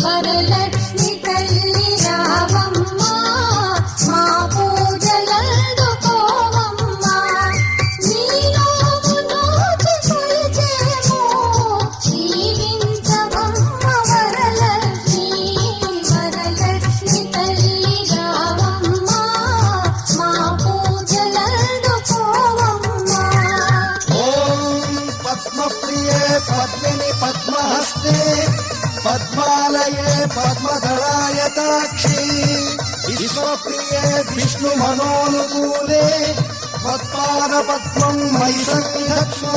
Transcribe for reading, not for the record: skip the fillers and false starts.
వరలక్ష్మి తల్లి రావమ్మ మా పూజలందుకోవమ్మ నీలోము నోచి కొలిచేము జీవించవమ్మ వరలక్ష్మి వరలక్ష్మి తల్లి రావమ్మ మా పూజలందుకోవమ్మ ఓం పద్మప్రియే పద్మిని పద్మహస్తే పద్మాలయే పద్మధరాయతాక్షి విశ్వప్రియే విష్ణు మనోనుకూలే పద్మాన పద్మం మయి సంధత్స్వ